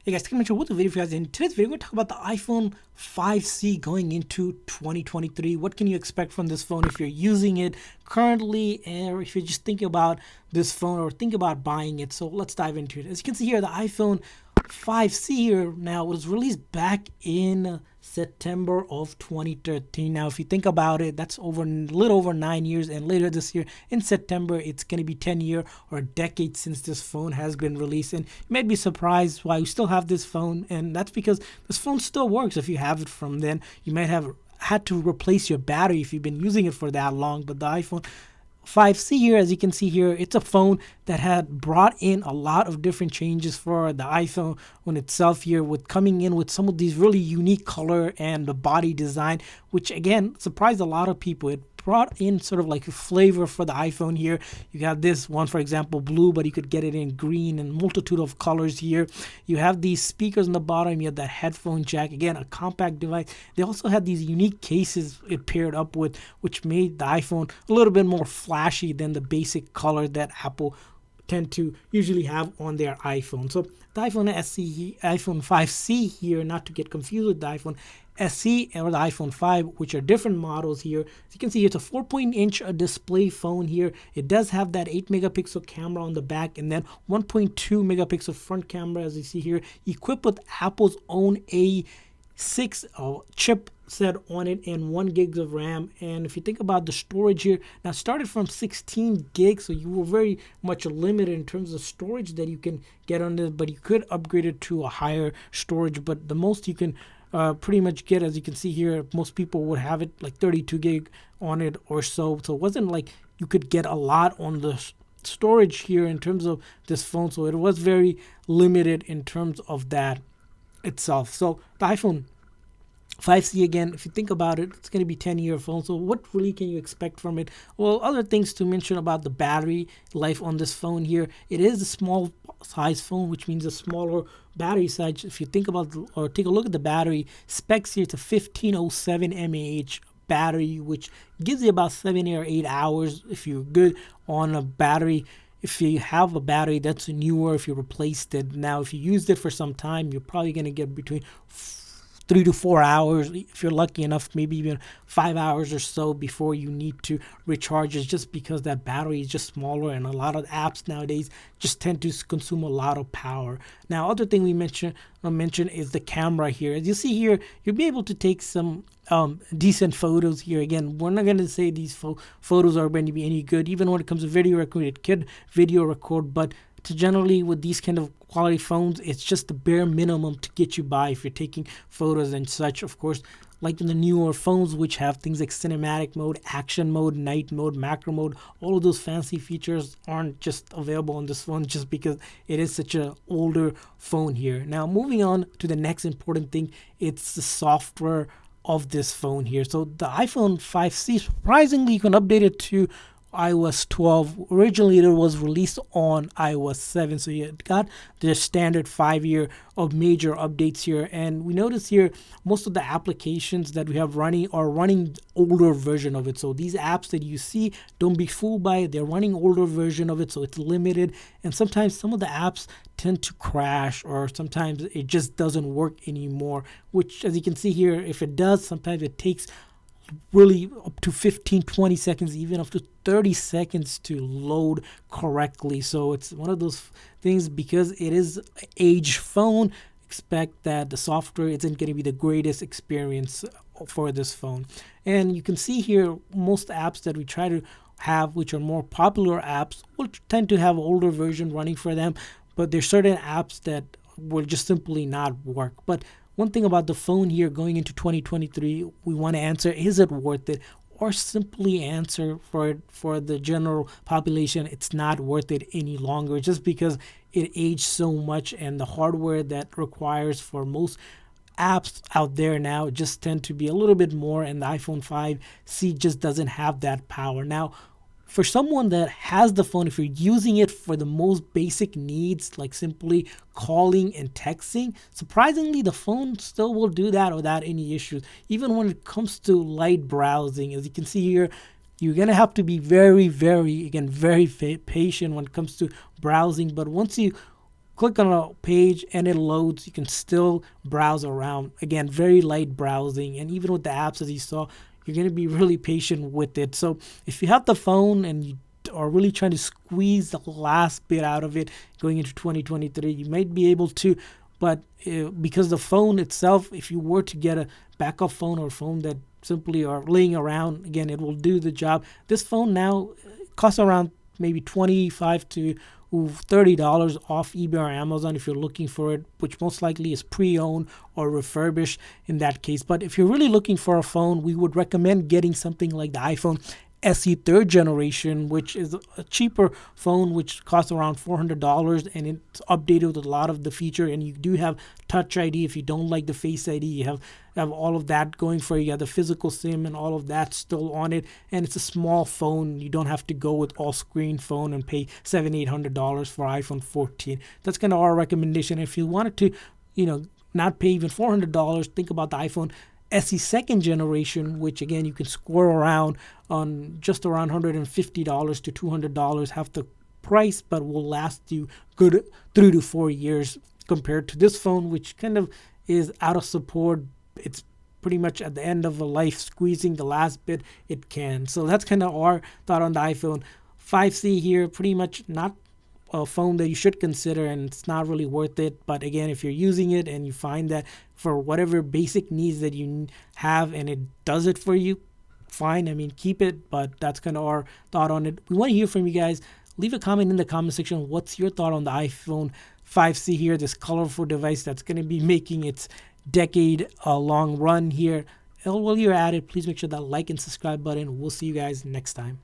Hey guys, coming with the video for you guys. In today's video, we're going to talk about the iPhone 5C going into 2023. What can you expect from this phone if you're using it currently, or if you're just thinking about this phone or think about buying it? So let's dive into it. As you can see here, the iPhone 5C here now was released back in September of 2013. Now, if you think about it, that's over a little over 9 years, and later this year in September, it's going to be 10 year or a decade since this phone has been released. And you might be surprised why you still have this phone, and that's because this phone still works. If you have it from then, you might have had to replace your battery if you've been using it for that long. But the iPhone 5C here, as you can see here, it's a phone that had brought in a lot of different changes for the iPhone on itself here, with coming in with some of these really unique color and the body design, which again surprised a lot of people. It brought in sort of like a flavor for the iPhone here. You got this one, for example, blue, but you could get it in green and multitude of colors here. You have these speakers on the bottom. You have that headphone jack, again a compact device. They also had these unique cases it paired up with, which made the iPhone a little bit more flashy than the basic color that Apple tend to usually have on their iPhone. So the iPhone SE, iPhone 5C here, not to get confused with the iPhone SE or the iPhone 5, which are different models here. As you can see, it's a 4.inch display phone here. It does have that 8 megapixel camera on the back and then 1.2 megapixel front camera, as you see here, equipped with Apple's own A6 chip set on it and 1 gigs of RAM. And if you think about the storage here, now it started from 16 gigs, so you were very much limited in terms of storage that you can get on this, but you could upgrade it to a higher storage. But the most you can pretty much get, as you can see here, most people would have it like 32 gig on it or so. So it wasn't like you could get a lot on the storage here in terms of this phone. So it was very limited in terms of that itself. So the iPhone 5C, again, if you think about it, it's going to be 10-year phone. So what really can you expect from it? Well, other things to mention about the battery life on this phone here. It is a small size phone, which means a smaller battery size. If you think about or take a look at the battery specs here, it's a 1507 mAh battery, which gives you about 7 or 8 hours if you're good on a battery. If you have a battery that's newer, if you replaced it, now if you used it for some time, you're probably going to get between 3 to 4 hours, if you're lucky enough, maybe even 5 hours or so before you need to recharge it, just because that battery is just smaller, and a lot of apps nowadays just tend to consume a lot of power. Now, other thing we mention is the camera here. As you see here, you'll be able to take some decent photos here. Again, we're not going to say these photos are going to be any good. Even when it comes to video recording, it could video record, but generally with these kind of quality phones, it's just the bare minimum to get you by if you're taking photos and such. Of course, like in the newer phones, which have things like cinematic mode, action mode, night mode, macro mode, all of those fancy features aren't just available on this phone just because it is such an older phone here. Now, moving on to the next important thing, it's the software of this phone here. So the iPhone 5C, surprisingly, you can update it to iOS 12. Originally it was released on iOS 7, so you got the standard 5-year of major updates here. And we notice here most of the applications that we have running are running older version of it. So these apps that you see, don't be fooled by it, they're running older version of it, so it's limited. And sometimes some of the apps tend to crash, or sometimes it just doesn't work anymore, which, as you can see here, if it does, sometimes it takes really up to 15-20 seconds, even up to 30 seconds to load correctly. So it's one of those things, because it is an age phone, expect that the software isn't going to be the greatest experience for this phone. And you can see here most apps that we try to have, which are more popular apps, will tend to have older version running for them, but there's certain apps that will just simply not work. But one thing about the phone here going into 2023, we want to answer, is it worth it? Or simply answer for the general population, it's not worth it any longer, just because it aged so much, and the hardware that requires for most apps out there now just tend to be a little bit more, and the iPhone 5C just doesn't have that power. Now, for someone that has the phone, if you're using it for the most basic needs, like simply calling and texting, surprisingly, the phone still will do that without any issues. Even when it comes to light browsing, as you can see here, you're going to have to be very, very patient when it comes to browsing. But once you click on a page and it loads. You can still browse around. Again, very light browsing, and even with the apps, as you saw, you're going to be really patient with it. So if you have the phone and you are really trying to squeeze the last bit out of it going into 2023, you might be able to. But because the phone itself, if you were to get a backup phone or phone that simply are laying around, again, it will do the job. This phone now costs around maybe 25 to $30 off eBay or Amazon if you're looking for it, which most likely is pre-owned or refurbished in that case. But if you're really looking for a phone, we would recommend getting something like the iPhone SE third generation, which is a cheaper phone, which costs around $400, and it's updated with a lot of the feature. And you do have Touch ID. If you don't like the Face ID, you have all of that going for you. You have the physical SIM and all of that still on it, and it's a small phone. You don't have to go with all screen phone and pay $700-800 for iPhone 14. That's kind of our recommendation. If you wanted to, not pay even $400, think about the iPhone SE second generation, which again you can score around on just around $150 to $200, half the price, but will last you good 3 to 4 years compared to this phone, which kind of is out of support. It's pretty much at the end of a life, squeezing the last bit it can. So that's kind of our thought on the iPhone 5C here. Pretty much not a phone that you should consider, and it's not really worth it. But again, if you're using it and you find that for whatever basic needs that you have and it does it for you, fine. I mean, keep it. But that's kind of our thought on it. We want to hear from you guys. Leave a comment in the comment section. What's your thought on the iPhone 5C here, this colorful device that's going to be making its decade long run here? And while you're at it, please make sure that like and subscribe button. We'll see you guys next time.